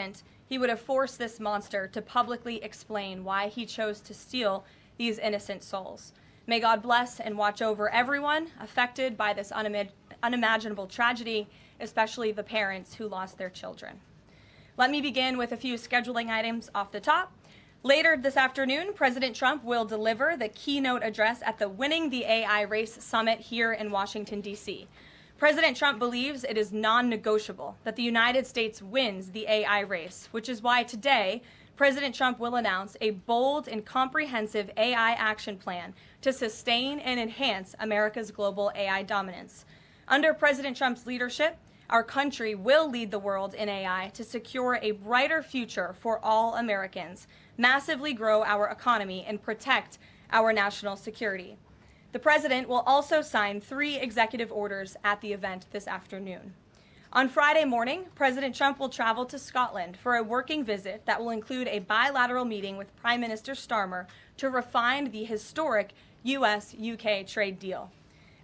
president, he would have forced this monster to publicly explain why he chose to steal these innocent souls. May God bless and watch over everyone affected by this unimaginable tragedy, especially the parents who lost their children. Let me begin with a few scheduling items off the top. Later this afternoon, President Trump will deliver the keynote address at the Winning the AI Race Summit here in Washington, D.C. President Trump believes it is non-negotiable that the United States wins the AI race, which is why today, President Trump will announce a bold and comprehensive AI action plan to sustain and enhance America's global AI dominance. Under President Trump's leadership, our country will lead the world in AI to secure a brighter future for all Americans, massively grow our economy, and protect our national security. The president will also sign 3 executive orders at the event this afternoon. On Friday morning, President Trump will travel to Scotland for a working visit that will include a bilateral meeting with Prime Minister Starmer to refine the historic U.S.-UK trade deal.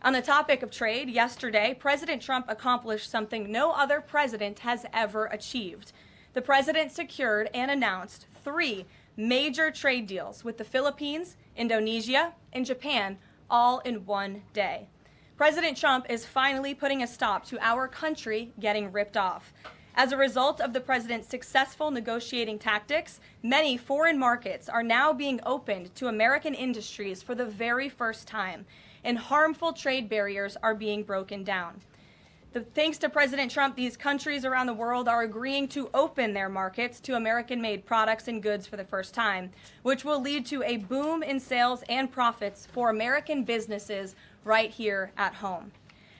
On the topic of trade, yesterday, President Trump accomplished something no other president has ever achieved. The president secured and announced 3 major trade deals with the Philippines, Indonesia, and Japan, all in one day. President Trump is finally putting a stop to our country getting ripped off. As a result of the president's successful negotiating tactics, many foreign markets are now being opened to American industries for the very first time, and harmful trade barriers are being broken down. Thanks to President Trump, these countries around the world are agreeing to open their markets to American-made products and goods for the first time, which will lead to a boom in sales and profits for American businesses right here at home.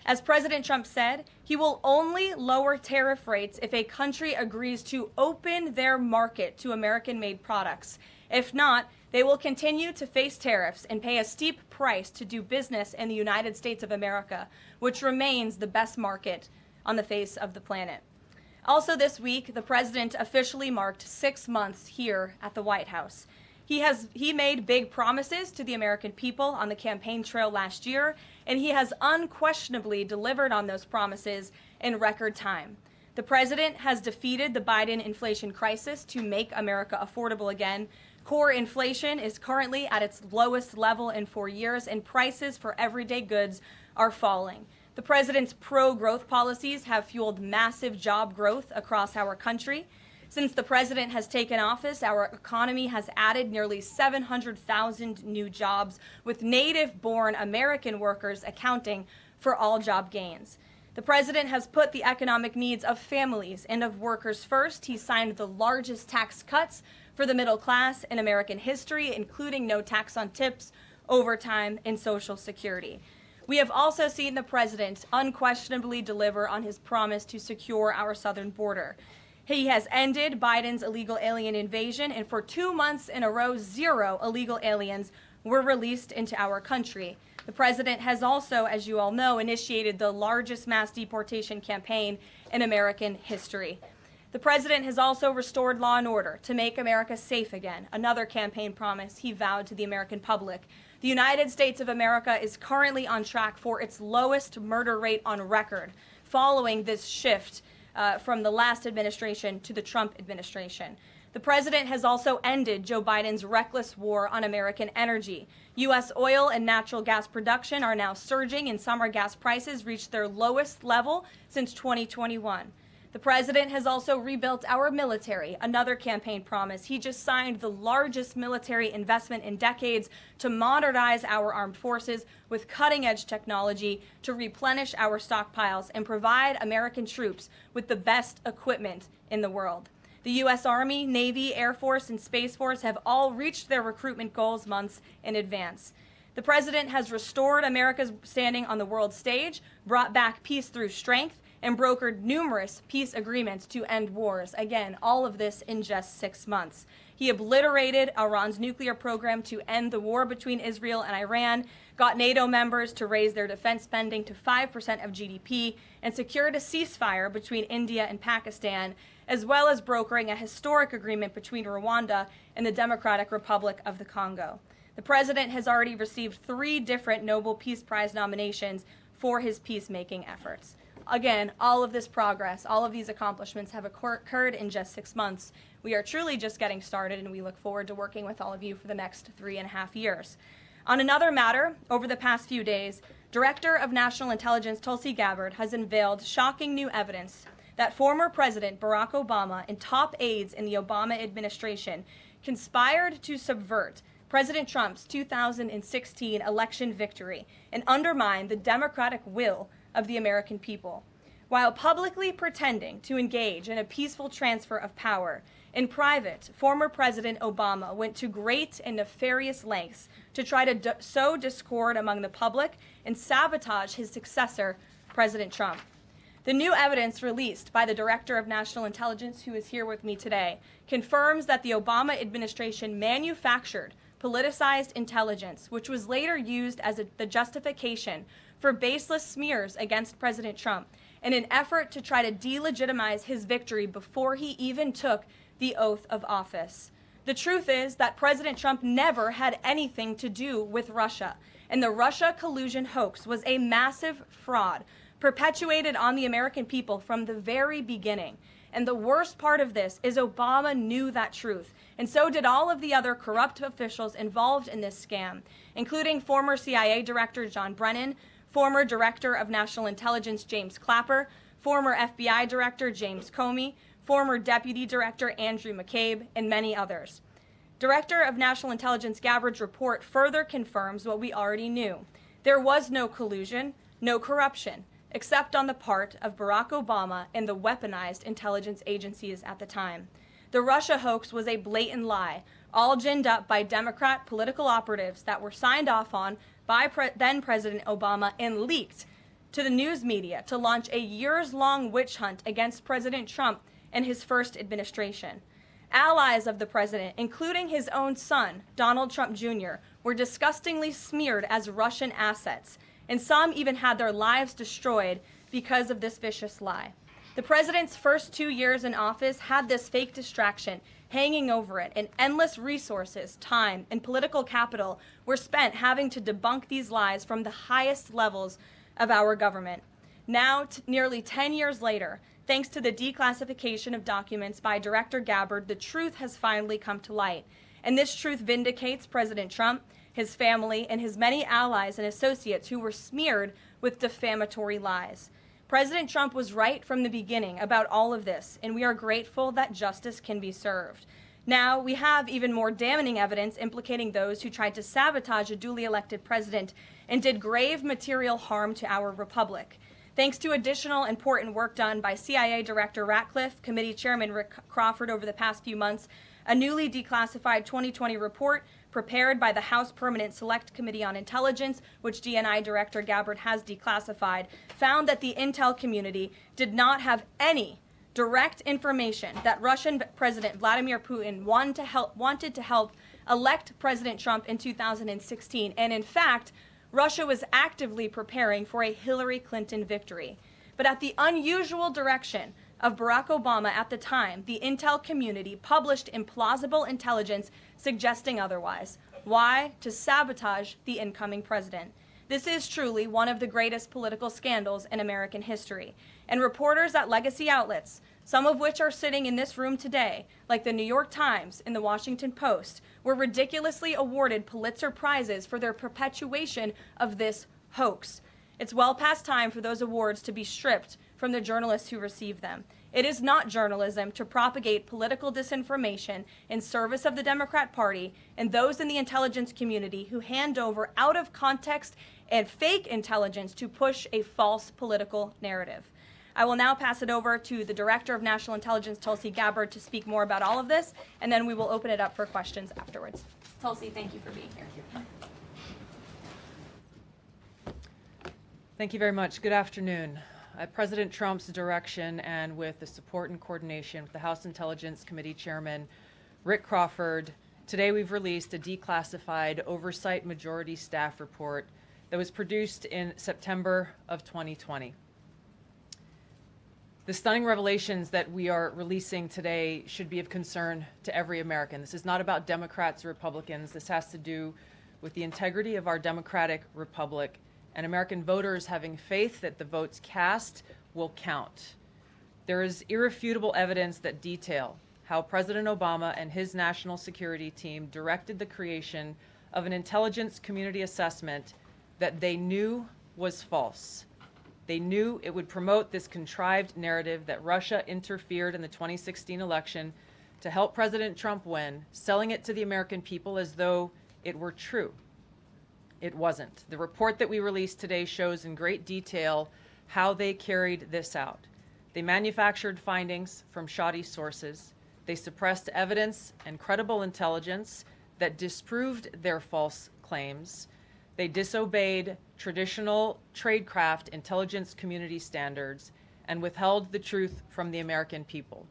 As President Trump said, he will only lower tariff rates if a country agrees to open their market to American-made products. If not, they will continue to face tariffs and pay a steep price to do business in the United States of America, which remains the best market on the face of the planet. Also this week, the president officially marked 6 months here at the White House. He made big promises to the American people on the campaign trail last year, and he has unquestionably delivered on those promises in record time. The president has defeated the Biden inflation crisis to make America affordable again. Core inflation is currently at its lowest level in 4 years, and prices for everyday goods are falling. The president's pro-growth policies have fueled massive job growth across our country. Since the president has taken office, our economy has added nearly 700,000 new jobs, with native-born American workers accounting for all job gains. The president has put the economic needs of families and of workers first. He signed the largest tax cuts for the middle class in American history, including no tax on tips, overtime, and Social Security. We have also seen the president unquestionably deliver on his promise to secure our southern border. He has ended Biden's illegal alien invasion, and for 2 months in a row, 0 illegal aliens were released into our country. The president has also, as you all know, initiated the largest mass deportation campaign in American history. The president has also restored law and order to make America safe again, another campaign promise he vowed to the American public. The United States of America is currently on track for its lowest murder rate on record, following this shift from the last administration to the Trump administration. The president has also ended Joe Biden's reckless war on American energy. U.S. oil and natural gas production are now surging, and summer gas prices reached their lowest level since 2021. The president has also rebuilt our military, another campaign promise. He just signed the largest military investment in decades to modernize our armed forces with cutting-edge technology to replenish our stockpiles and provide American troops with the best equipment in the world. The U.S. Army, Navy, Air Force, and Space Force have all reached their recruitment goals months in advance. The president has restored America's standing on the world stage, brought back peace through strength, and brokered numerous peace agreements to end wars. Again, all of this in just 6 months. He obliterated Iran's nuclear program to end the war between Israel and Iran, got NATO members to raise their defense spending to 5% of GDP, and secured a ceasefire between India and Pakistan, as well as brokering a historic agreement between Rwanda and the Democratic Republic of the Congo. The president has already received 3 different Nobel Peace Prize nominations for his peacemaking efforts. Again, all of this progress, all of these accomplishments have occurred in just 6 months. We are truly just getting started, and we look forward to working with all of you for the next 3.5 years. On another matter, over the past few days, Director of National Intelligence Tulsi Gabbard has unveiled shocking new evidence that former President Barack Obama and top aides in the Obama administration conspired to subvert President Trump's 2016 election victory and undermine the democratic will of the American people. While publicly pretending to engage in a peaceful transfer of power, in private, former President Obama went to great and nefarious lengths to try to sow discord among the public and sabotage his successor, President Trump. The new evidence released by the Director of National Intelligence, who is here with me today, confirms that the Obama administration manufactured politicized intelligence, which was later used as the justification for baseless smears against President Trump in an effort to try to delegitimize his victory before he even took the oath of office. The truth is that President Trump never had anything to do with Russia, and the Russia collusion hoax was a massive fraud perpetuated on the American people from the very beginning. And the worst part of this is Obama knew that truth, and so did all of the other corrupt officials involved in this scam, including former CIA Director John Brennan, former Director of National Intelligence James Clapper, former FBI Director James Comey, former Deputy Director Andrew McCabe, and many others. Director of National Intelligence Gabbard's report further confirms what we already knew. There was no collusion, no corruption, except on the part of Barack Obama and the weaponized intelligence agencies at the time. The Russia hoax was a blatant lie, all ginned up by Democrat political operatives that were signed off on by then President Obama and leaked to the news media to launch a years-long witch hunt against President Trump and his first administration. Allies of the president, including his own son, Donald Trump Jr., were disgustingly smeared as Russian assets, and some even had their lives destroyed because of this vicious lie. The president's first 2 years in office had this fake distraction hanging over it, and endless resources, time, and political capital were spent having to debunk these lies from the highest levels of our government. Now, nearly 10 years later, thanks to the declassification of documents by Director Gabbard, the truth has finally come to light. And this truth vindicates President Trump, his family, and his many allies and associates who were smeared with defamatory lies. President Trump was right from the beginning about all of this, and we are grateful that justice can be served. Now, we have even more damning evidence implicating those who tried to sabotage a duly elected president and did grave material harm to our republic. Thanks to additional important work done by CIA Director Ratcliffe, Committee Chairman Rick Crawford over the past few months, a newly declassified 2020 report prepared by the House Permanent Select Committee on Intelligence, which DNI Director Gabbard has declassified, found that the intel community did not have any direct information that Russian President Vladimir Putin wanted to help elect President Trump in 2016. And in fact, Russia was actively preparing for a Hillary Clinton victory. But at the unusual direction of Barack Obama at the time, the intel community published implausible intelligence suggesting otherwise. Why? To sabotage the incoming president. This is truly one of the greatest political scandals in American history. And reporters at legacy outlets, some of which are sitting in this room today, like the New York Times and the Washington Post, were ridiculously awarded Pulitzer Prizes for their perpetuation of this hoax. It's well past time for those awards to be stripped from the journalists who receive them. It is not journalism to propagate political disinformation in service of the Democrat Party and those in the intelligence community who hand over out of context and fake intelligence to push a false political narrative. I will now pass it over to the Director of National Intelligence, Tulsi Gabbard, to speak more about all of this, and then we will open it up for questions afterwards. Tulsi, thank you for being here. Thank you very much. Good afternoon. At President Trump's direction and with the support and coordination with the House Intelligence Committee Chairman Rick Crawford, today we've released a declassified Oversight Majority Staff report that was produced in September of 2020. The stunning revelations that we are releasing today should be of concern to every American. This is not about Democrats or Republicans. This has to do with the integrity of our democratic republic and American voters having faith that the votes cast will count. There is irrefutable evidence that detail how President Obama and his national security team directed the creation of an intelligence community assessment that they knew was false. They knew it would promote this contrived narrative that Russia interfered in the 2016 election to help President Trump win, selling it to the American people as though it were true. It wasn't. The report that we released today shows in great detail how they carried this out. They manufactured findings from shoddy sources. They suppressed evidence and credible intelligence that disproved their false claims. They disobeyed traditional tradecraft intelligence community standards and withheld the truth from the American people.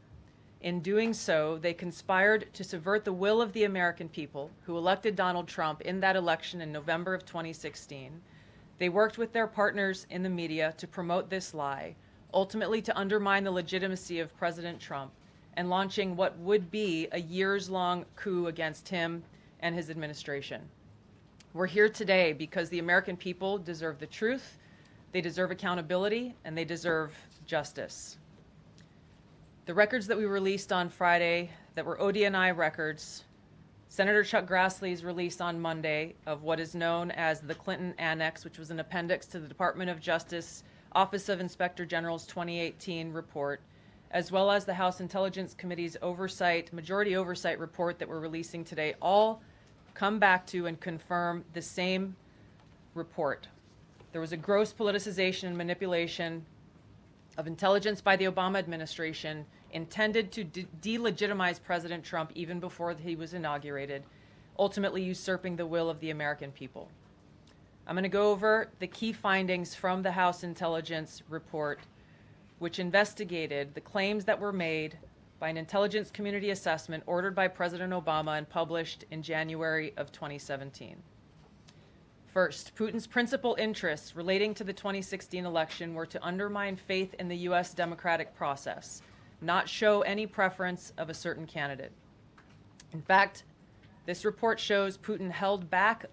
In doing so, they conspired to subvert the will of the American people who elected Donald Trump in that election in November of 2016. They worked with their partners in the media to promote this lie, ultimately to undermine the legitimacy of President Trump and launching what would be a years-long coup against him and his administration. We're here today because the American people deserve the truth, they deserve accountability, and they deserve justice. The records that we released on Friday that were ODNI records, Senator Chuck Grassley's release on Monday of what is known as the Clinton Annex, which was an appendix to the Department of Justice Office of Inspector General's 2018 report, as well as the House Intelligence Committee's majority oversight report that we're releasing today, all come back to and confirm the same report. There was a gross politicization and manipulation of intelligence by the Obama administration intended to delegitimize President Trump even before he was inaugurated, ultimately usurping the will of the American people. I'm going to go over the key findings from the House Intelligence report, which investigated the claims that were made by an intelligence community assessment ordered by President Obama and published in January of 2017. First, Putin's principal interests relating to the 2016 election were to undermine faith in the U.S. democratic process, not show any preference of a certain candidate. In fact, this report shows Putin held back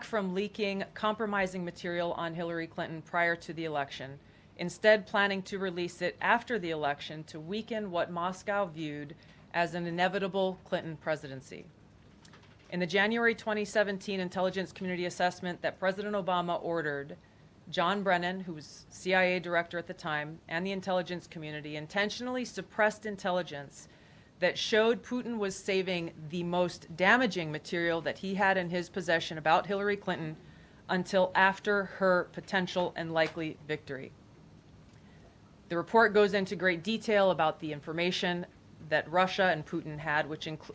from leaking compromising material on Hillary Clinton prior to the election, instead planning to release it after the election to weaken what Moscow viewed as an inevitable Clinton presidency. In the January 2017 intelligence community assessment that President Obama ordered, John Brennan, who was CIA director at the time, and the intelligence community intentionally suppressed intelligence that showed Putin was saving the most damaging material that he had in his possession about Hillary Clinton until after her potential and likely victory. The report goes into great detail about the information that Russia and Putin had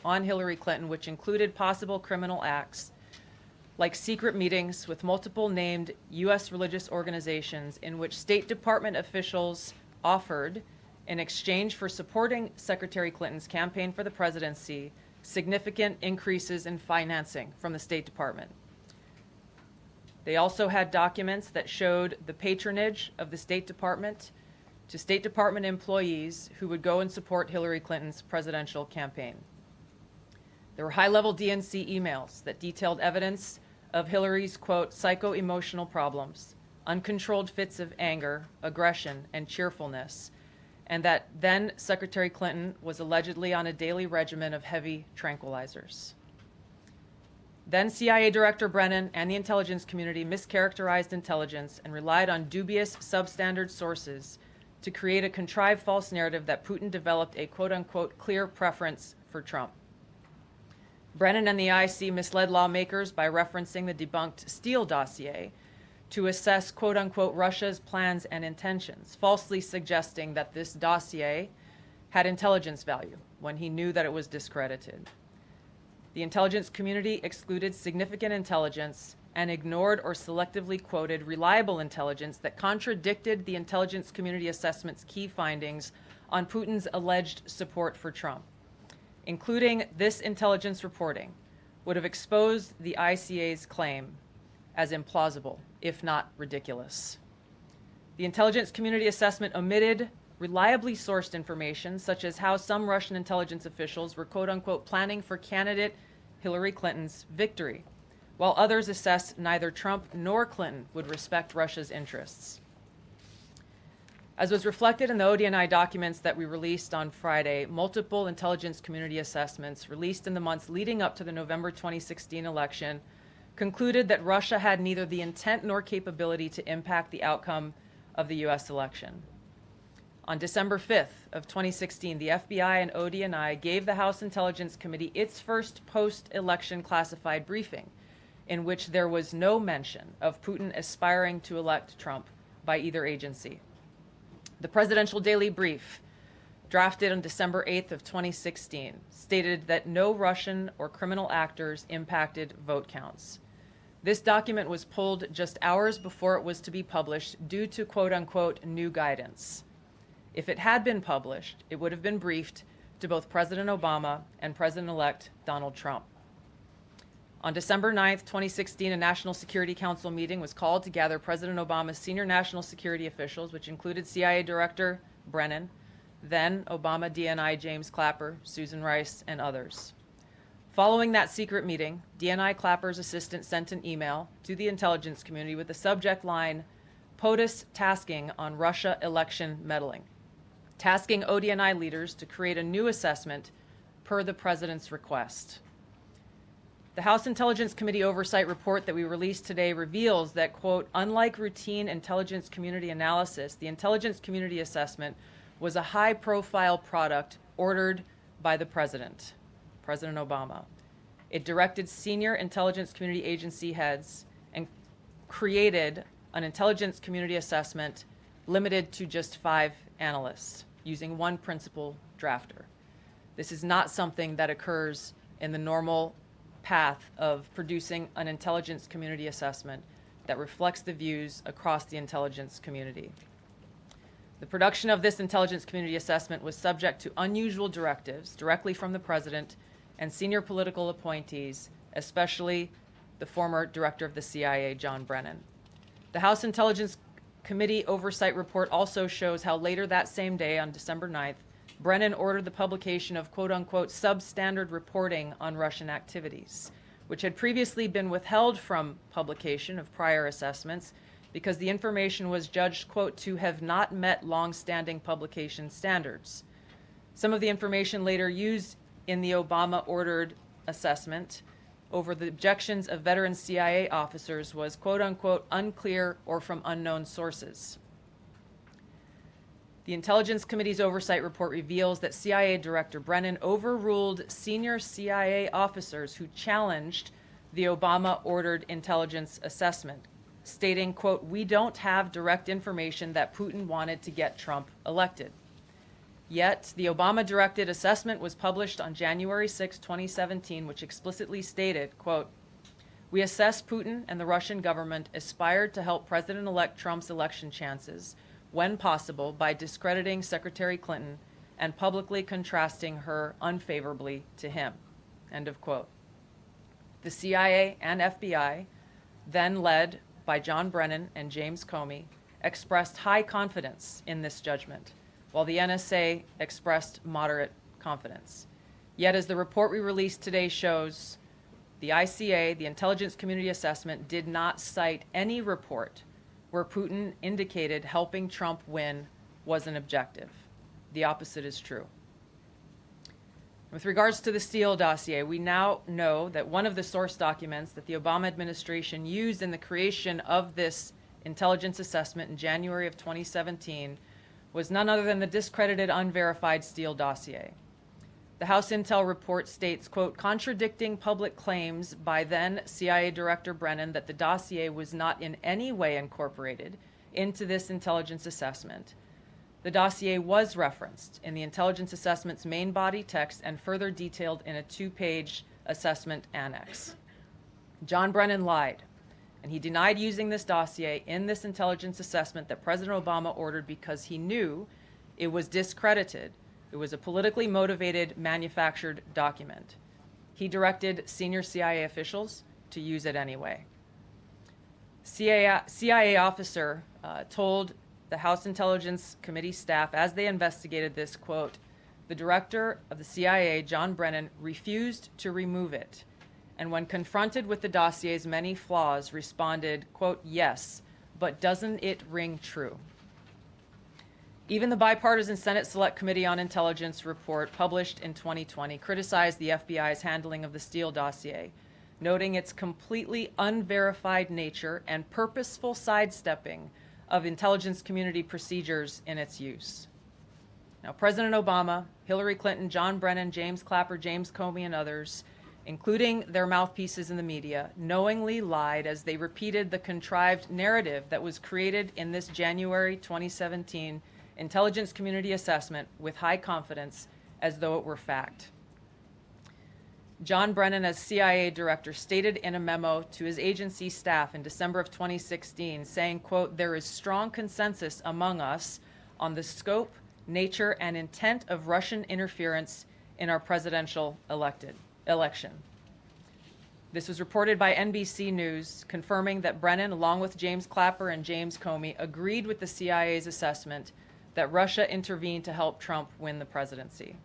on Hillary Clinton, which included possible criminal acts like secret meetings with multiple named U.S. religious organizations in which State Department officials offered, in exchange for supporting Secretary Clinton's campaign for the presidency, significant increases in financing from the State Department. They also had documents that showed the patronage of the State Department to State Department employees who would go and support Hillary Clinton's presidential campaign. There were high-level DNC emails that detailed evidence of Hillary's, quote, psycho-emotional problems, uncontrolled fits of anger, aggression, and cheerfulness, and that then Secretary Clinton was allegedly on a daily regimen of heavy tranquilizers. Then CIA Director Brennan and the intelligence community mischaracterized intelligence and relied on dubious substandard sources to create a contrived false narrative that Putin developed a quote-unquote clear preference for Trump. Brennan and the IC misled lawmakers by referencing the debunked Steele dossier to assess quote-unquote Russia's plans and intentions, falsely suggesting that this dossier had intelligence value when he knew that it was discredited. The intelligence community excluded significant intelligence and ignored or selectively quoted reliable intelligence that contradicted the intelligence community assessment's key findings on Putin's alleged support for Trump. Including this intelligence reporting would have exposed the ICA's claim as implausible, if not ridiculous. The intelligence community assessment omitted reliably sourced information, such as how some Russian intelligence officials were quote-unquote planning for candidate Hillary Clinton's victory, while others assessed neither Trump nor Clinton would respect Russia's interests. As was reflected in the ODNI documents that we released on Friday, multiple intelligence community assessments released in the months leading up to the November 2016 election concluded that Russia had neither the intent nor capability to impact the outcome of the U.S. election. On December 5th of 2016, the FBI and ODNI gave the House Intelligence Committee its first post-election classified briefing, in which there was no mention of Putin aspiring to elect Trump by either agency. The Presidential Daily Brief, drafted on December 8th of 2016, stated that no Russian or criminal actors impacted vote counts. This document was pulled just hours before it was to be published due to quote-unquote new guidance. If it had been published, it would have been briefed to both President Obama and President-elect Donald Trump. On December 9th, 2016, a National Security Council meeting was called to gather President Obama's senior national security officials, which included CIA Director Brennan, then Obama DNI James Clapper, Susan Rice, and others. Following that secret meeting, DNI Clapper's assistant sent an email to the intelligence community with the subject line, POTUS tasking on Russia election meddling, tasking ODNI leaders to create a new assessment per the president's request. The House Intelligence Committee Oversight Report that we released today reveals that, quote, unlike routine intelligence community analysis, the intelligence community assessment was a high-profile product ordered by the President, President Obama. It directed senior intelligence community agency heads and created an intelligence community assessment limited to just 5 analysts, using one principal drafter. This is not something that occurs in the normal path of producing an intelligence community assessment that reflects the views across the intelligence community. The production of this intelligence community assessment was subject to unusual directives directly from the president and senior political appointees, especially the former director of the CIA, John Brennan. The House Intelligence Committee Oversight Report also shows how later that same day, on December 9th, Brennan ordered the publication of quote-unquote substandard reporting on Russian activities, which had previously been withheld from publication of prior assessments because the information was judged, quote, to have not met long-standing publication standards. Some of the information later used in the Obama-ordered assessment over the objections of veteran CIA officers was, quote-unquote, unclear or from unknown sources. The Intelligence Committee's Oversight Report reveals that CIA Director Brennan overruled senior CIA officers who challenged the Obama-ordered intelligence assessment, stating, quote, we don't have direct information that Putin wanted to get Trump elected. Yet, the Obama-directed assessment was published on January 6, 2017, which explicitly stated, quote, we assess Putin and the Russian government aspired to help President-elect Trump's election chances when possible by discrediting Secretary Clinton and publicly contrasting her unfavorably to him, end of quote. The CIA and FBI, then led by John Brennan and James Comey, expressed high confidence in this judgment, while the NSA expressed moderate confidence. Yet, as the report we released today shows, the ICA, the Intelligence Community Assessment, did not cite any report where Putin indicated helping Trump win was an objective. The opposite is true. With regards to the Steele dossier, we now know that one of the source documents that the Obama administration used in the creation of this intelligence assessment in January of 2017 was none other than the discredited, unverified Steele dossier. The House Intel report states, quote, contradicting public claims by then CIA Director Brennan that the dossier was not in any way incorporated into this intelligence assessment. The dossier was referenced in the intelligence assessment's main body text and further detailed in a 2-page assessment annex. John Brennan lied, and he denied using this dossier in this intelligence assessment that President Obama ordered because he knew it was discredited. It was a politically motivated, manufactured document. He directed senior CIA officials to use it anyway. CIA officer told the House Intelligence Committee staff as they investigated this, quote, the director of the CIA, John Brennan, refused to remove it, and when confronted with the dossier's many flaws, responded, quote, yes, but doesn't it ring true? Even the bipartisan Senate Select Committee on Intelligence report published in 2020 criticized the FBI's handling of the Steele dossier, noting its completely unverified nature and purposeful sidestepping of intelligence community procedures in its use. Now, President Obama, Hillary Clinton, John Brennan, James Clapper, James Comey, and others, including their mouthpieces in the media, knowingly lied as they repeated the contrived narrative that was created in this January 2017 intelligence community assessment with high confidence as though it were fact. John Brennan, as CIA director, stated in a memo to his agency staff in December of 2016, saying, quote, "There is strong consensus among us on the scope, nature, and intent of Russian interference in our presidential election." This was reported by NBC News, confirming that Brennan, along with James Clapper and James Comey, agreed with the CIA's assessment that Russia intervened to help Trump win the presidency.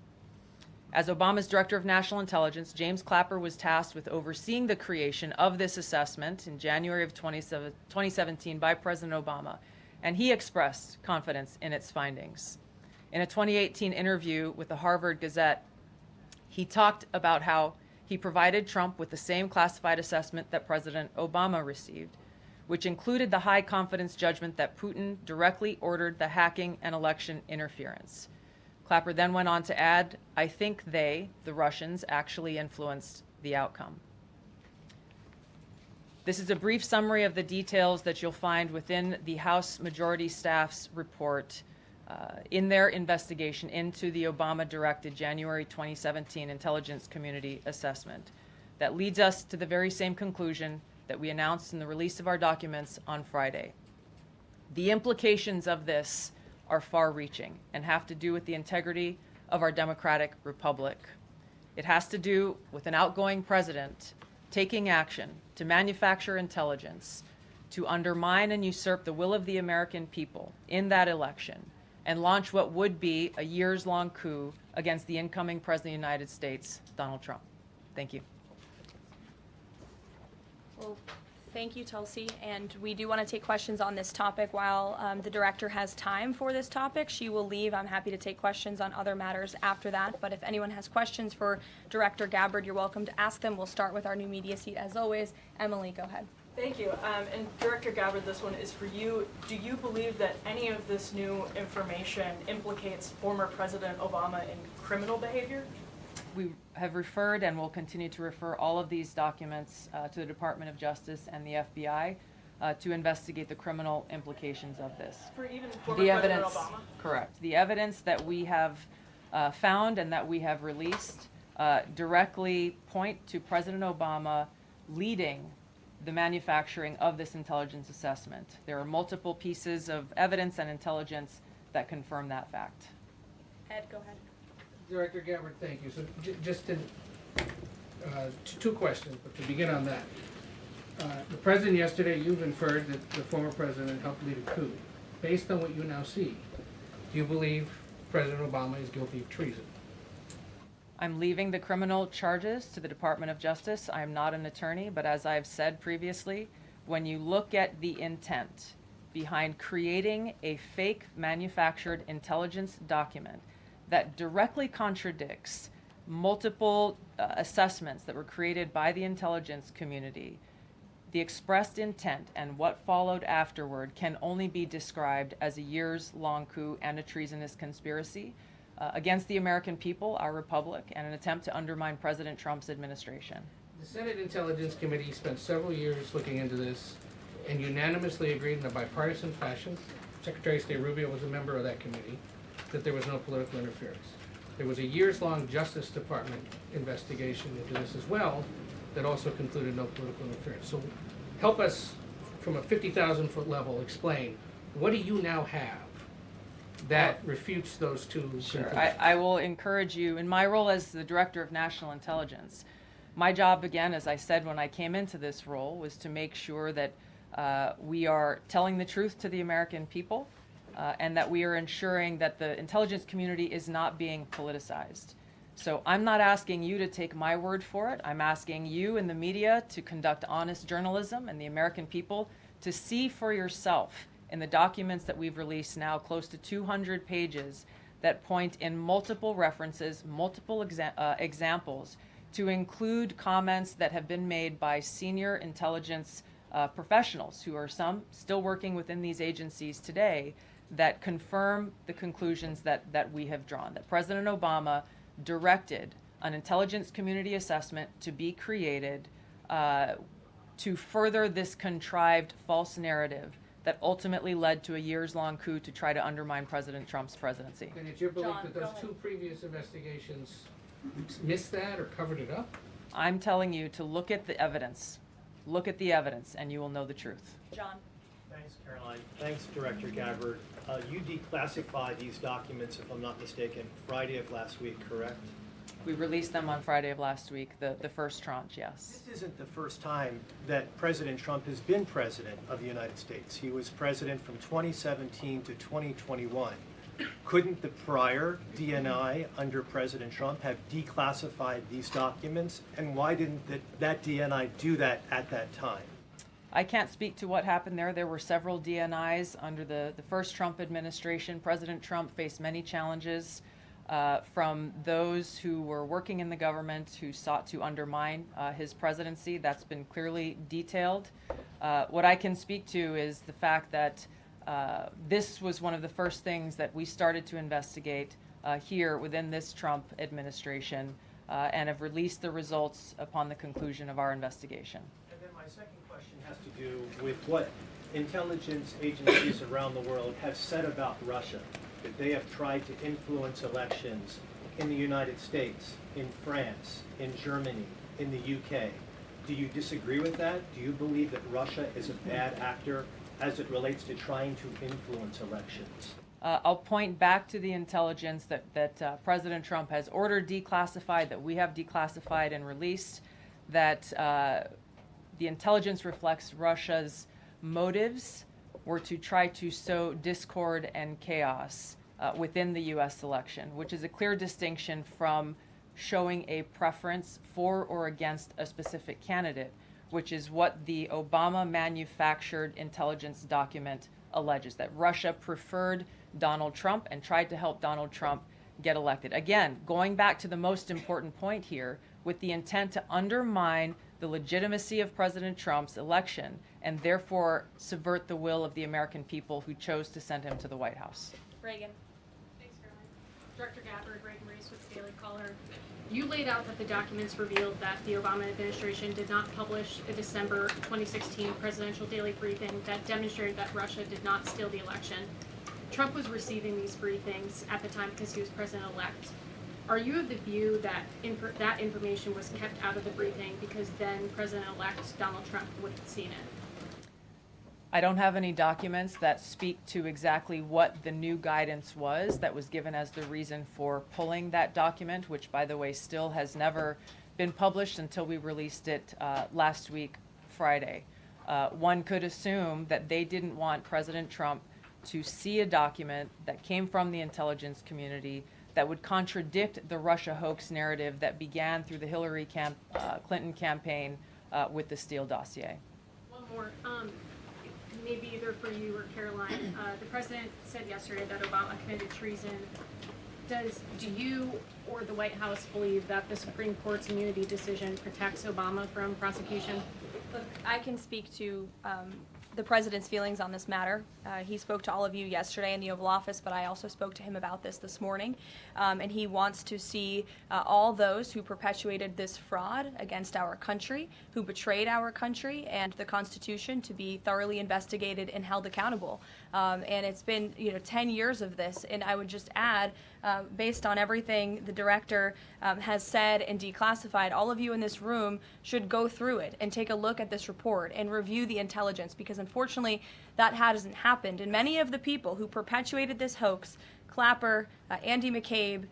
As Obama's Director of National Intelligence, James Clapper was tasked with overseeing the creation of this assessment in January of 2017 by President Obama, and he expressed confidence in its findings. In a 2018 interview with the Harvard Gazette, he talked about how he provided Trump with the same classified assessment that President Obama received, which included the high confidence judgment that Putin directly ordered the hacking and election interference. Clapper then went on to add, "I think they, the Russians, actually influenced the outcome." This is a brief summary of the details that you'll find within the House Majority Staff's report in their investigation into the Obama-directed January 2017 Intelligence Community Assessment that leads us to the very same conclusion that we announced in the release of our documents on Friday. The implications of this are far-reaching and have to do with the integrity of our democratic republic. It has to do with an outgoing president taking action to manufacture intelligence to undermine and usurp the will of the American people in that election and launch what would be a years-long coup against the incoming President of the United States, Donald Trump. Thank you. Well, thank you, Tulsi. And we do want to take questions on this topic while the director has time for this topic. She will leave. I'm happy to take questions on other matters after that. But if anyone has questions for Director Gabbard, you're welcome to ask them. We'll start with our new media seat as always. Emily, go ahead. Thank you. And Director Gabbard, this one is for you. Do you believe that any of this new information implicates former President Obama in criminal behavior? We have referred and will continue to refer all of these documents to the Department of Justice and the FBI to investigate the criminal implications of this. For even former President Obama? Correct. The evidence that we have found and that we have released directly point to President Obama leading the manufacturing of this intelligence assessment. There are multiple pieces of evidence and intelligence that confirm that fact. Ed, go ahead. Director Gabbard, thank you. So just to, two questions, but to begin on that. The President yesterday, you've inferred that the former President helped lead a coup. Based on what you now see, do you believe President Obama is guilty of treason? I'm leaving the criminal charges to the Department of Justice. I'm not an attorney, but as I've said previously, when you look at the intent behind creating a fake manufactured intelligence document that directly contradicts multiple assessments that were created by the intelligence community, the expressed intent and what followed afterward can only be described as a years-long coup and a treasonous conspiracy against the American people, our republic, and an attempt to undermine President Trump's administration. The Senate Intelligence Committee spent several years looking into this and unanimously agreed in a bipartisan fashion, Secretary of State Rubio was a member of that committee, that there was no political interference. There was a years-long Justice Department investigation into this as well that also concluded no political interference. So help us, from a 50,000-foot level, explain, what do you now have that refutes those two Sure. conclusions? I will encourage you, in my role as the Director of National Intelligence, my job, again, as I said when I came into this role, was to make sure that we are telling the truth to the American people and that we are ensuring that the intelligence community is not being politicized. So I'm not asking you to take my word for it. I'm asking you in the media to conduct honest journalism and the American people to see for yourself in the documents that we've released now, close to 200 pages, that point in multiple references, multiple examples, to include comments that have been made by senior intelligence professionals, who are some still working within these agencies today, that confirm the conclusions that we have drawn, that President Obama directed an intelligence community assessment to be created to further this contrived false narrative that ultimately led to a years-long coup to try to undermine President Trump's presidency. And it's your belief John, that go those ahead. two previous investigations missed that or covered it up? I'm telling you to look at the evidence. Look at the evidence, and you will know the truth. John. Thanks, Caroline. Thanks, Director Gabbard. You declassified these documents, if I'm not mistaken, Friday of last week, correct? We released them on Friday of last week, the first tranche, yes. This isn't the first time that President Trump has been president of the United States. He was president from 2017 to 2021. Couldn't the prior DNI under President Trump have declassified these documents? And why didn't that DNI do that at that time? I can't speak to what happened there. There were several DNIs under the first Trump administration. President Trump faced many challenges from those who were working in the government who sought to undermine his presidency. That's been clearly detailed. What I can speak to is the fact that this was one of the first things that we started to investigate here within this Trump administration and have released the results upon the conclusion of our investigation. And then my second question has to do with what intelligence agencies around the world have said about Russia, that they have tried to influence elections in the United States, in France, in Germany, in the UK. Do you disagree with that? Do you believe that Russia is a bad actor as it relates to trying to influence elections? I'll point back to the intelligence that President Trump has ordered declassified, that we have declassified and released, that the intelligence reflects Russia's motives were to try to sow discord and chaos within the U.S. election, which is a clear distinction from showing a preference for or against a specific candidate, which is what the Obama manufactured intelligence document alleges, that Russia preferred Donald Trump and tried to help Donald Trump get elected. Again, going back to the most important point here, with the intent to undermine the legitimacy of President Trump's election and therefore subvert the will of the American people who chose to send him to the White House. Reagan. Thanks, Caroline. Director Gabbard, Reagan Reese with the Daily Caller. You laid out that the documents revealed that the Obama administration did not publish a December 2016 presidential daily briefing that demonstrated that Russia did not steal the election. Trump was receiving these briefings at the time because he was president-elect. Are you of the view that that information was kept out of the briefing because then President-elect Donald Trump would have seen it? I don't have any documents that speak to exactly what the new guidance was that was given as the reason for pulling that document, which, by the way, still has never been published until we released it last week, Friday. One could assume that they didn't want President Trump to see a document that came from the intelligence community that would contradict the Russia hoax narrative that began through the Hillary Clinton campaign with the Steele dossier. One more. Maybe either for you or Caroline. The president said yesterday that Obama committed treason. Do you or the White House believe that the Supreme Court's immunity decision protects Obama from prosecution? Look, I can speak to the president's feelings on this matter. He spoke to all of you yesterday in the Oval Office, but I also spoke to him about this morning. And he wants to see all those who perpetuated this fraud against our country, who betrayed our country and the Constitution, to be thoroughly investigated and held accountable. And it's been 10 years of this. And I would just add, based on everything the director has said and declassified, all of you in this room should go through it and take a look at this report and review the intelligence, because unfortunately that hasn't happened. And many of the people who perpetuated this hoax, Clapper, Andy McCabe,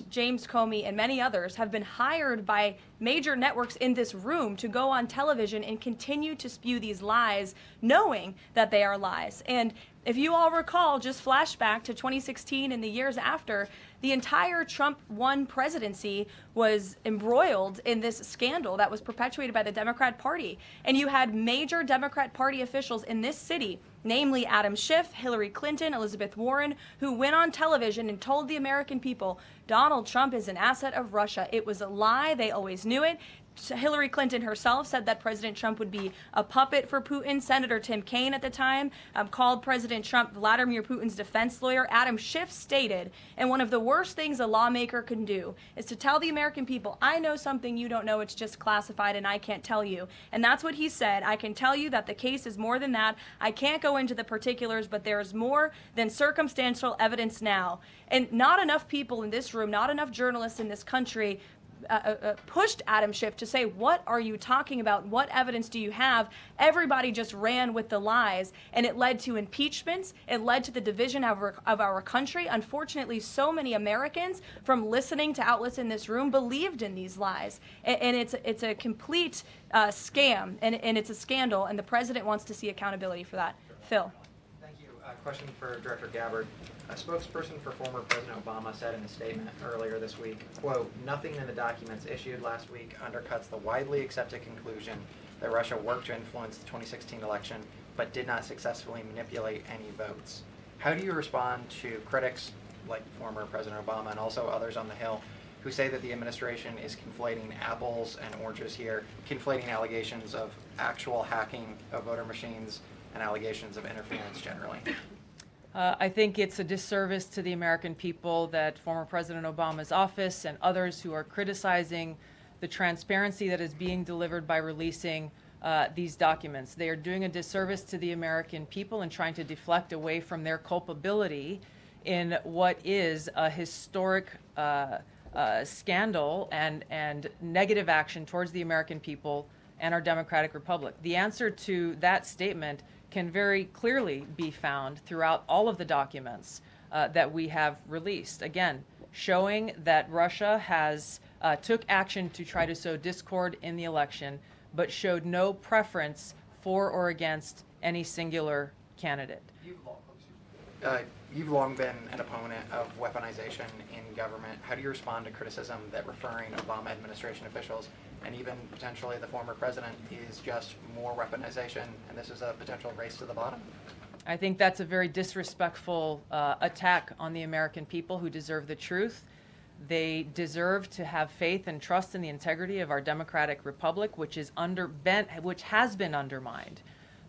James Comey, and many others, have been hired by major networks in this room to go on television and continue to spew these lies, knowing that they are lies. And if you all recall, just flashback to 2016 and the years after, the entire Trump 1 presidency was embroiled in this scandal that was perpetuated by the Democrat Party. And you had major Democrat Party officials in this city namely Adam Schiff, Hillary Clinton, Elizabeth Warren, who went on television and told the American people Donald Trump is an asset of Russia. It was a lie. They always knew it. Hillary Clinton herself said that President Trump would be a puppet for Putin. Senator Tim Kaine at the time called President Trump Vladimir Putin's defense lawyer. Adam Schiff stated, and one of the worst things a lawmaker can do is to tell the American people, I know something you don't know, it's just classified and I can't tell you. And that's what he said. I can tell you that the case is more than that. I can't go into the particulars, but there is more than circumstantial evidence now. And not enough people in this room, not enough journalists in this country pushed Adam Schiff to say, what are you talking about? What evidence do you have? Everybody just ran with the lies, and it led to impeachments. It led to the division of our country. Unfortunately, so many Americans, from listening to outlets in this room, believed in these lies. And it's a complete scam, and it's a scandal, and the president wants to see accountability for that. Phil. Thank you. Question for Director Gabbard. A spokesperson for former President Obama said in a statement earlier this week, quote, nothing in the documents issued last week undercuts the widely accepted conclusion that Russia worked to influence the 2016 election but did not successfully manipulate any votes. How do you respond to critics like former President Obama and also others on the Hill who say that the administration is conflating apples and oranges here, conflating allegations of actual hacking of voter machines and allegations of interference generally? I think it's a disservice to the American people that former President Obama's office and others who are criticizing the transparency that is being delivered by releasing these documents. They are doing a disservice to the American people and trying to deflect away from their culpability in what is a historic scandal and negative action towards the American people and our democratic republic. The answer to that statement can very clearly be found throughout all of the documents that we have released. Again, showing that Russia has took action to try to sow discord in the election, but showed no preference for or against any singular candidate. You've long been an opponent of weaponization in government. How do you respond to criticism that referring Obama administration officials and even potentially the former president is just more weaponization and this is a potential race to the bottom? I think that's a very disrespectful attack on the American people who deserve the truth. They deserve to have faith and trust in the integrity of our democratic republic, which has been undermined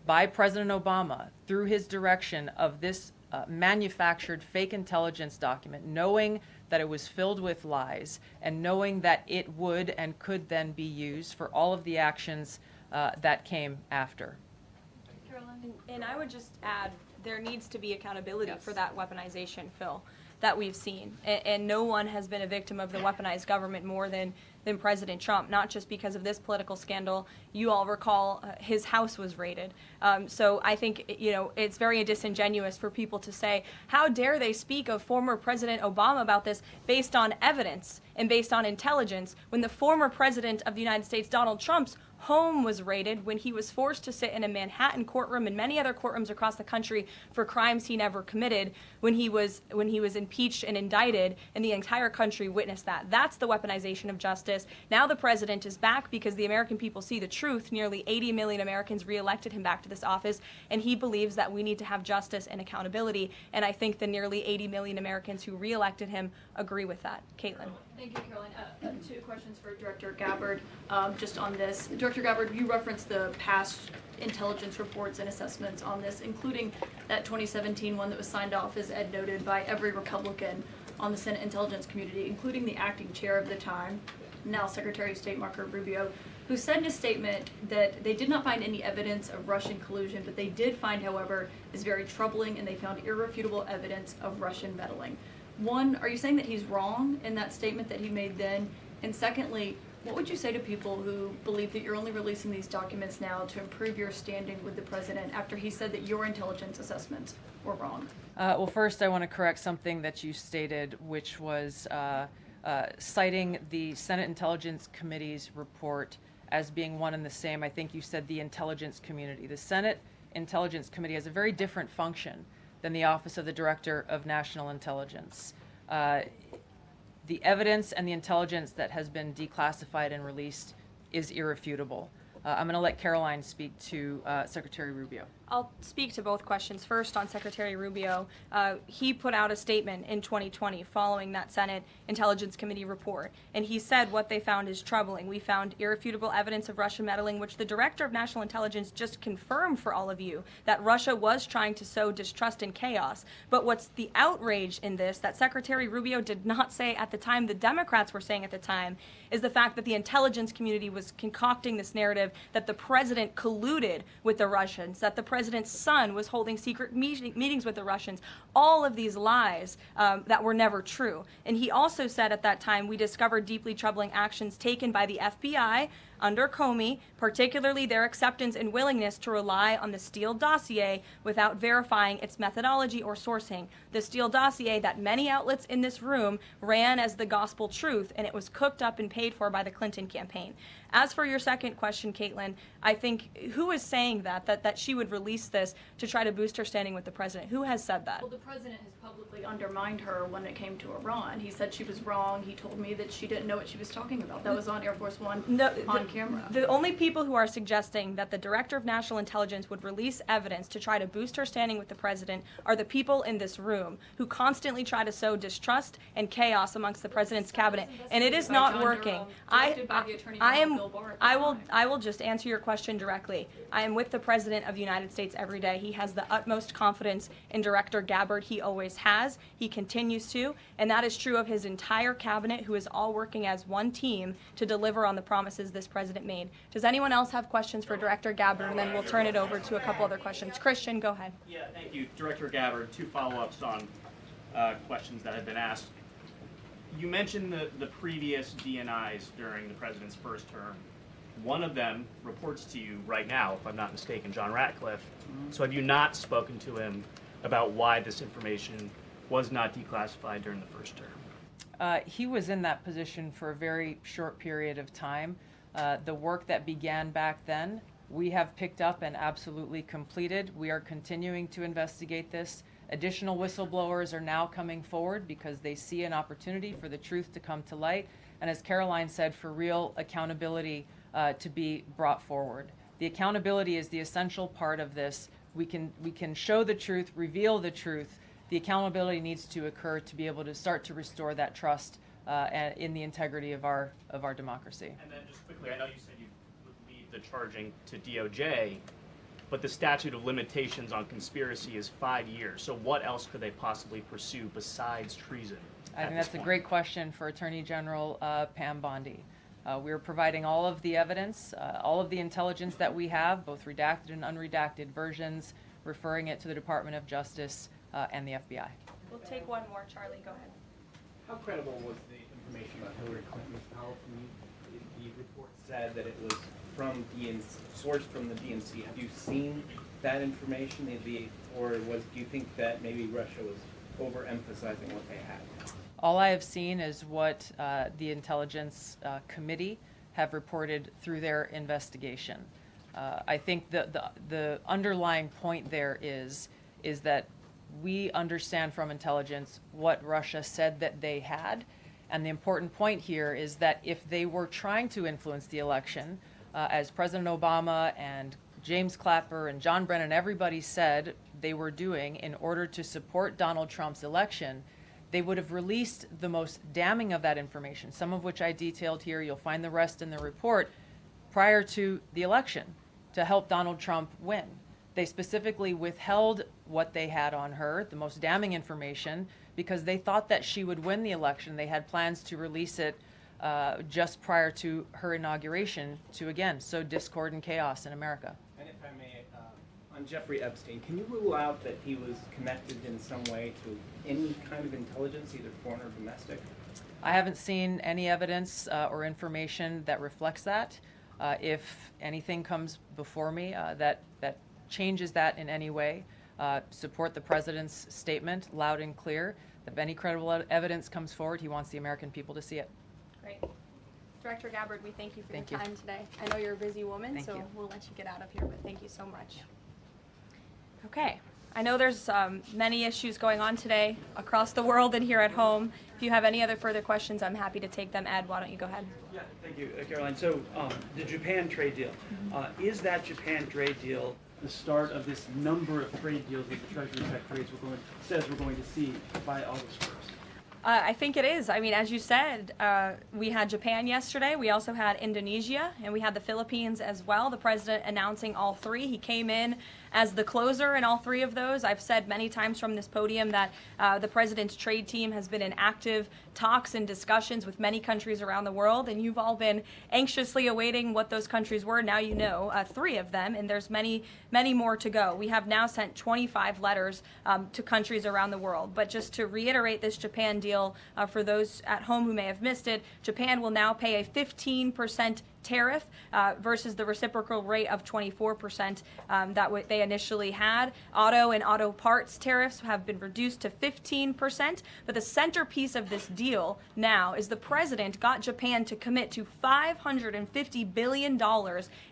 by President Obama through his direction of this manufactured fake intelligence document, knowing that it was filled with lies and knowing that it would and could then be used for all of the actions that came after. Caroline? And I would just add, there needs to be accountability for that weaponization, Phil, that we've seen. And no one has been a victim of the weaponized government more than President Trump, not just because of this political scandal. You all recall his house was raided. So I think, it's very disingenuous for people to say, how dare they speak of former President Obama about this based on evidence and based on intelligence when the former president of the United States, Donald Trump's home was raided when he was forced to sit in a Manhattan courtroom and many other courtrooms across the country for crimes he never committed when he was impeached and indicted, and the entire country witnessed that. That's the weaponization of justice. Now the president is back because the American people see the truth. Nearly 80 million Americans reelected him back to this office, and he believes that we need to have justice and accountability, and I think the nearly 80 million Americans who reelected him agree with that. Caitlin. Thank you, Caroline. Two questions for Director Gabbard just on this. Director Gabbard, you referenced the past intelligence reports and assessments on this, including that 2017 one that was signed off, as Ed noted, by every Republican on the Senate Intelligence Community, including the acting chair of the time, now Secretary of State Marco Rubio, who said in a statement that they did not find any evidence of Russian collusion, but they did find, however, is very troubling, and they found irrefutable evidence of Russian meddling. One, are you saying that he's wrong in that statement that he made then? And secondly, what would you say to people who believe that you're only releasing these documents now to improve your standing with the president after he said that your intelligence assessments were wrong? Well, first I want to correct something that you stated, which was citing the Senate Intelligence Committee's report as being one and the same. I think you said the intelligence community. The Senate Intelligence Committee has a very different function than the Office of the Director of National Intelligence. The evidence and the intelligence that has been declassified and released is irrefutable. I'm going to let Caroline speak to Secretary Rubio. I'll speak to both questions. First, on Secretary Rubio, he put out a statement in 2020 following that Senate Intelligence Committee report, and he said what they found is troubling. We found irrefutable evidence of Russian meddling, which the Director of National Intelligence just confirmed for all of you, that Russia was trying to sow distrust and chaos. But what's the outrage in this that Secretary Rubio did not say at the time, the Democrats were saying at the time, is the fact that the intelligence community was concocting this narrative that the president colluded with the Russians, that the president's son was holding secret meetings with the Russians, all of these lies that were never true. And he also said at that time, we discovered deeply troubling actions taken by the FBI under Comey, particularly their acceptance and willingness to rely on the Steele dossier without verifying its methodology or sourcing. The Steele dossier that many outlets in this room ran as the gospel truth, and it was cooked up and paid for by the Clinton campaign. As for your second question, Caitlin, I think who is saying that she would release this to try to boost her standing with the president? Who has said that? Well, the president has publicly undermined her when it came to Iran. He said she was wrong. He told me that she didn't know what she was talking about. That was on Air Force One on camera. The only people who are suggesting that the Director of National Intelligence would release evidence to try to boost her standing with the president are the people in this room who constantly try to sow distrust and chaos amongst the president's cabinet, and it is not working. I will just answer your question directly. I am with the President of the United States every day. He has the utmost confidence in Director Gabbard. He always has. He continues to, and that is true of his entire cabinet, who is all working as one team to deliver on the promises this president made. Does anyone else have questions for Director Gabbard? And then we'll turn it over to a couple other questions. Christian, go ahead. Yeah, thank you, Director Gabbard. Two follow-ups on questions that have been asked. You mentioned the previous DNIs during the president's first term. One of them reports to you right now, if I'm not mistaken, John Ratcliffe. So have you not spoken to him about why this information was not declassified during the first term? He was in that position for a very short period of time. The work that began back then, we have picked up and absolutely completed. We are continuing to investigate this. Additional whistleblowers are now coming forward because they see an opportunity for the truth to come to light. And as Karoline said, for real accountability to be brought forward. The accountability is the essential part of this. We can show the truth, reveal the truth. The accountability needs to occur to be able to start to restore that trust in the integrity of our democracy. And then just quickly, I know you said you would leave the charging to DOJ, but the statute of limitations on conspiracy is 5 years. So what else could they possibly pursue besides treason? I think that's a great question for Attorney General Pam Bondi. We're providing all of the evidence, all of the intelligence that we have, both redacted and unredacted versions, referring it to the Department of Justice and the FBI. We'll take one more. Charlie, go ahead. How credible was the information about Hillary Clinton's power from the report said that it was from sourced from the DNC? Have you seen that information, or do you think that maybe Russia was overemphasizing what they had? All I have seen is what the Intelligence Committee have reported through their investigation. I think the underlying point there is that we understand from intelligence what Russia said that they had. And the important point here is that if they were trying to influence the election, as President Obama and James Clapper and John Brennan, everybody said they were doing in order to support Donald Trump's election, they would have released the most damning of that information, some of which I detailed here. You'll find the rest in the report, prior to the election to help Donald Trump win. They specifically withheld what they had on her, the most damning information, because they thought that she would win the election. They had plans to release it just prior to her inauguration to, again, sow discord and chaos in America. And if I may, on Jeffrey Epstein, can you rule out that he was connected in some way to any kind of intelligence, either foreign or domestic? I haven't seen any evidence or information that reflects that. If anything comes before me that changes that in any way, support the president's statement loud and clear. If any credible evidence comes forward, he wants the American people to see it. Great. Director Gabbard, we thank you for Thank your you. time today. I know you're a busy woman, Thank so you. we'll let you get out of here, but thank you so much. Okay. I know there's many issues going on today across the world and here at home. If you have any other further questions, I'm happy to take them. Ed, why don't you go ahead? Yeah, thank you, Caroline. So the Japan trade deal, is that Japan trade deal the start of this number of trade deals that the Treasury Secretary says we're going to see by August 1st? I think it is. I mean, as you said, we had Japan yesterday. We also had Indonesia, and we had the Philippines as well. The president announcing all three. He came in as the closer in all three of those. I've said many times from this podium that the president's trade team has been in active talks and discussions with many countries around the world, and you've all been anxiously awaiting what those countries were. Now you know three of them, and there's many, many more to go. We have now sent 25 letters to countries around the world. But just to reiterate this Japan deal, for those at home who may have missed it, Japan will now pay a 15% tariff versus the reciprocal rate of 24% that they initially had. Auto and auto parts tariffs have been reduced to 15%, but the centerpiece of this deal now is the president got Japan to commit to $550 billion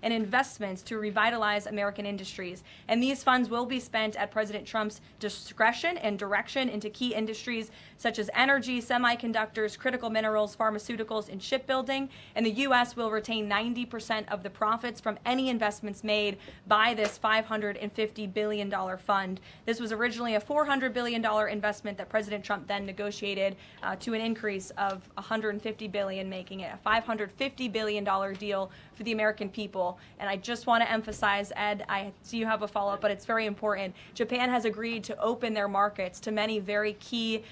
in investments to revitalize American industries. And these funds will be spent at President Trump's discretion and direction into key industries such as energy, semiconductors, critical minerals, pharmaceuticals, and shipbuilding. And the U.S. will retain 90% of the profits from any investments made by this $550 billion fund. This was originally a $400 billion investment that President Trump then negotiated to an increase of $150 billion, making it a $550 billion deal for the American people. And I just want to emphasize, Ed, I see you have a follow-up, but it's very important. Japan has agreed to open their markets to many very key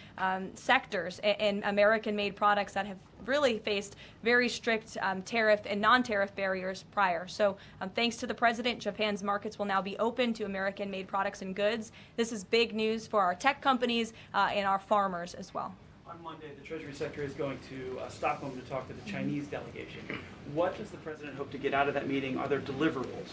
sectors in American-made products that have really faced very strict tariff and non-tariff barriers prior. So thanks to the president, Japan's markets will now be open to American-made products and goods. This is big news for our tech companies and our farmers as well. On Monday, the Treasury Secretary is going to Stockholm to talk to the Chinese delegation. What does the president hope to get out of that meeting? Are there deliverables?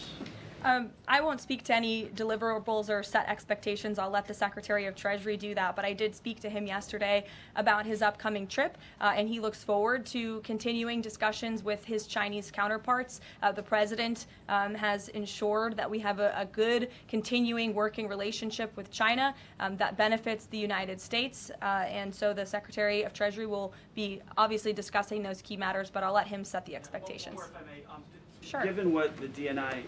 I won't speak to any deliverables or set expectations. I'll let the Secretary of Treasury do that. But I did speak to him yesterday about his upcoming trip, and he looks forward to continuing discussions with his Chinese counterparts. The president has ensured that we have a good continuing working relationship with China that benefits the United States. And so the Secretary of Treasury will be obviously discussing those key matters, but I'll let him set the expectations. One more, if I may. Sure. Given what the DNI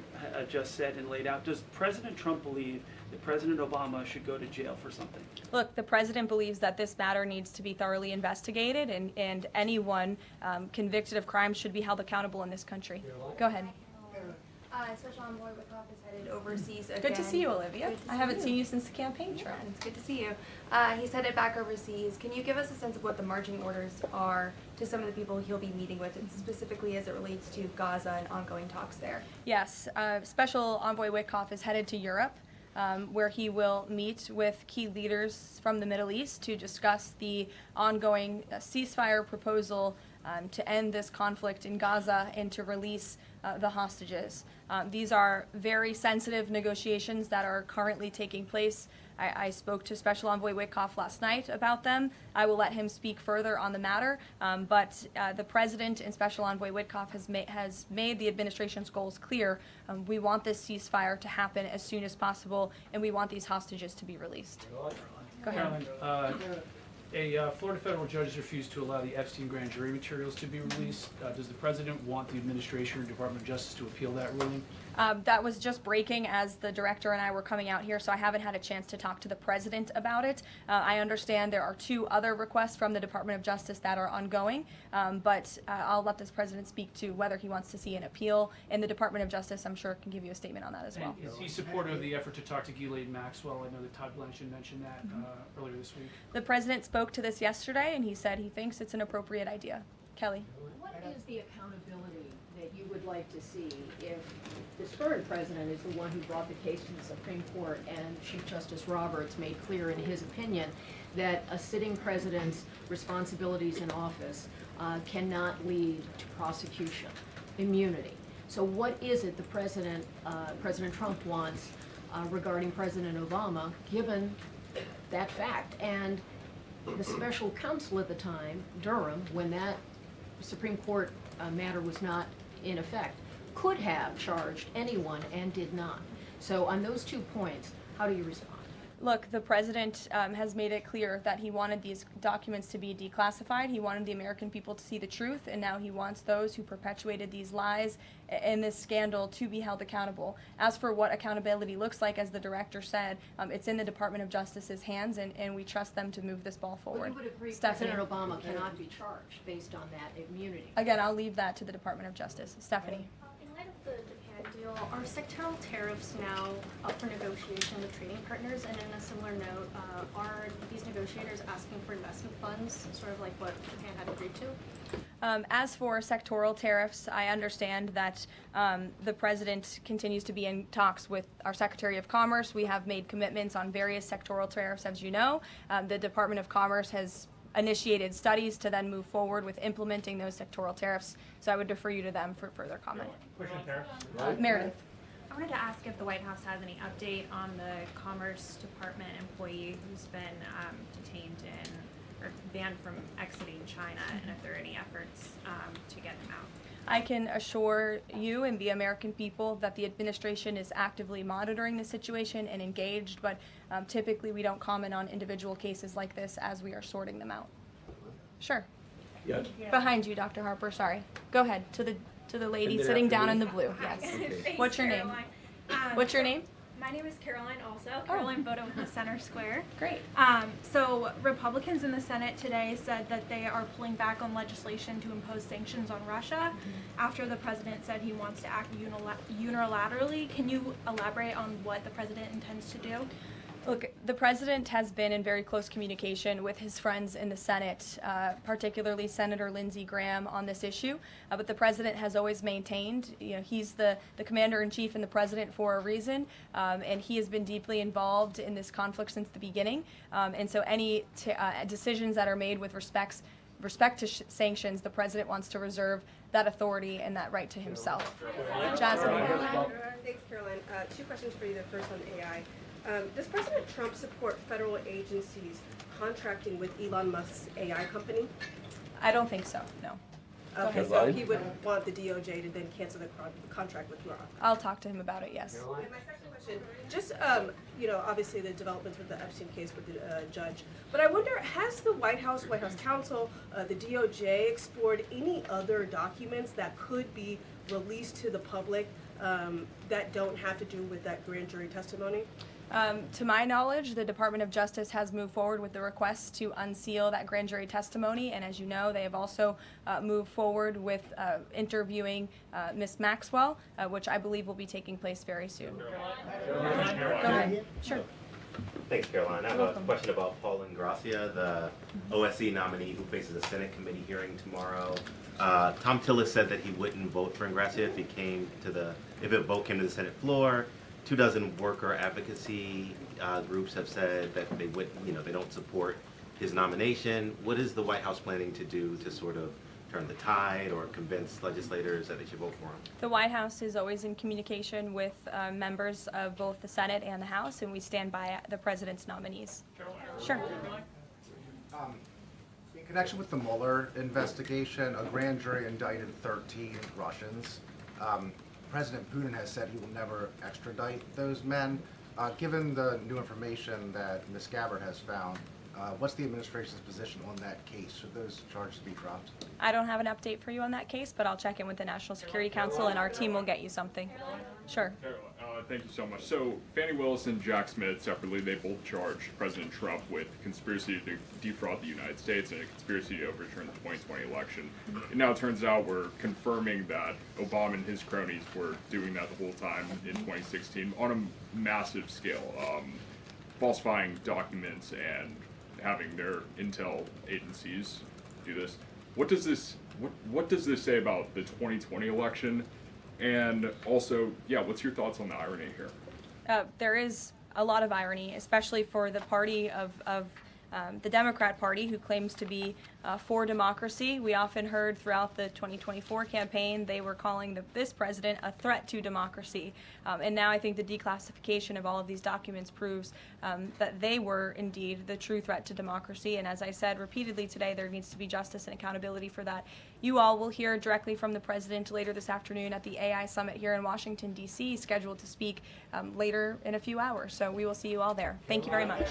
just said and laid out, does President Trump believe that President Obama should go to jail for something? Look, the president believes that this matter needs to be thoroughly investigated, and anyone convicted of crime should be held accountable in this country. Go ahead. Special Envoy Wickoff is headed overseas again. Good to see you, Olivia. Good to I see haven't you. seen you since the campaign trail. Yeah, it's good to see you. He's headed back overseas. Can you give us a sense of what the marching orders are to some of the people he'll be meeting with, and specifically as it relates to Gaza and ongoing talks there? Yes, Special Envoy Wickoff is headed to Europe, where he will meet with key leaders from the Middle East to discuss the ongoing ceasefire proposal to end this conflict in Gaza and to release the hostages. These are very sensitive negotiations that are currently taking place. I spoke to Special Envoy Wickoff last night about them. I will let him speak further on the matter, but the President and Special Envoy Wickoff has made the administration's goals clear. We want this ceasefire to happen as soon as possible, and we want these hostages to be released. Go ahead. Caroline, a Florida federal judge has refused to allow the Epstein grand jury materials to be released. Does the president want the administration or Department of Justice to appeal that ruling? That was just breaking as the director and I were coming out here, so I haven't had a chance to talk to the president about it. I understand there are 2 other requests from the Department of Justice that are ongoing, but I'll let this president speak to whether he wants to see an appeal. And the Department of Justice, I'm sure, can give you a statement on that as well. And is he supportive of the effort to talk to Ghislaine Maxwell? I know that Todd Blanchard mentioned that earlier this week. The president spoke to this yesterday, and he said he thinks it's an appropriate idea. Kelly. What is the accountability that you would like to see if this current president is the one who brought the case to the Supreme Court and Chief Justice Roberts made clear in his opinion that a sitting president's responsibilities in office cannot lead to prosecution, immunity? So what is it the President Trump wants regarding President Obama, given that fact? And the special counsel at the time, Durham, when that Supreme Court matter was not in effect, could have charged anyone and did not. So on those 2 points, how do you respond? Look, the president has made it clear that he wanted these documents to be declassified. He wanted the American people to see the truth, and now he wants those who perpetuated these lies and this scandal to be held accountable. As for what accountability looks like, as the director said, it's in the Department of Justice's hands, and we trust them to move this ball forward. Well, you would agree Stephanie. President Obama cannot be charged based on that immunity. Again, I'll leave that to the Department of Justice. Stephanie. In light of the Japan deal, are sectoral tariffs now up for negotiation with trading partners? And in a similar note, are these negotiators asking for investment funds, sort of like what Japan had agreed to? As for sectoral tariffs, I understand that the president continues to be in talks with our Secretary of Commerce. We have made commitments on various sectoral tariffs, as you know. The Department of Commerce has initiated studies to then move forward with implementing those sectoral tariffs. So I would defer you to them for further comment. Meredith. I wanted to ask if the White House has any update on the Commerce Department employee who's been detained in or banned from exiting China, and if there are any efforts to get him out. I can assure you and the American people that the administration is actively monitoring the situation and engaged, but typically we don't comment on individual cases like this as we are sorting them out. Sure. Yes. Behind you, Dr. Harper, sorry. Go ahead, to the lady sitting down in the blue, yes. Okay. What's your name? What's your name? My name is Caroline also. Caroline Boda with the Center Square. Great. So Republicans in the Senate today said that they are pulling back on legislation to impose sanctions on Russia after the president said he wants to act unilaterally. Can you elaborate on what the president intends to do? Look, the president has been in very close communication with his friends in the Senate, particularly Senator Lindsey Graham, on this issue. But the president has always maintained, he's the commander-in-chief and the president for a reason, and he has been deeply involved in this conflict since the beginning. And so any decisions that are made with respect to sanctions, the president wants to reserve that authority and that right to himself. Jasmine. Thanks, Caroline. Two questions for you. The first on AI. Does President Trump support federal agencies contracting with Elon Musk's AI company? I don't think so, no. Okay, so he would want the DOJ to then cancel the contract with Grok. I'll talk to him about it, yes. And my second question, just, obviously the developments with the Epstein case with the judge, but I wonder, has the White House counsel, the DOJ explored any other documents that could be released to the public that don't have to do with that grand jury testimony? To my knowledge, the Department of Justice has moved forward with the request to unseal that grand jury testimony, and as you know, they have also moved forward with interviewing Ms. Maxwell, which I believe will be taking place very soon. Go ahead. Sure. Thanks, Caroline. I have a question about Paul Ingracia, the OSC nominee who faces a Senate committee hearing tomorrow. Tom Tillis said that he wouldn't vote for Ingracia if a vote came to the Senate floor. 24 worker advocacy groups have said that they don't support his nomination. What is the White House planning to do to sort of turn the tide or convince legislators that they should vote for him? The White House is always in communication with members of both the Senate and the House, and we stand by the president's nominees. Sure. In connection with the Mueller investigation, a grand jury indicted 13 Russians. President Putin has said he will never extradite those men. Given the new information that Ms. Gabbard has found, what's the administration's position on that case? Should those charges be dropped? I don't have an update for you on that case, but I'll check in with the National Security Council, and our team will get you something. Sure. Thank you so much. So Fannie Willis and Jack Smith separately, they both charged President Trump with conspiracy to defraud the United States and a conspiracy to overturn the 2020 election. And now it turns out we're confirming that Obama and his cronies were doing that the whole time in 2016 on a massive scale, falsifying documents and having their intel agencies do this. What does this say about the 2020 election? And also, what's your thoughts on the irony here? There is a lot of irony, especially for the party of the Democrat Party, who claims to be for democracy. We often heard throughout the 2024 campaign they were calling this president a threat to democracy. And now I think the declassification of all of these documents proves that they were indeed the true threat to democracy. And as I said repeatedly today, there needs to be justice and accountability for that. You all will hear directly from the president later this afternoon at the AI Summit here in Washington, D.C., scheduled to speak later in a few hours. So we will see you all there. Thank you very much.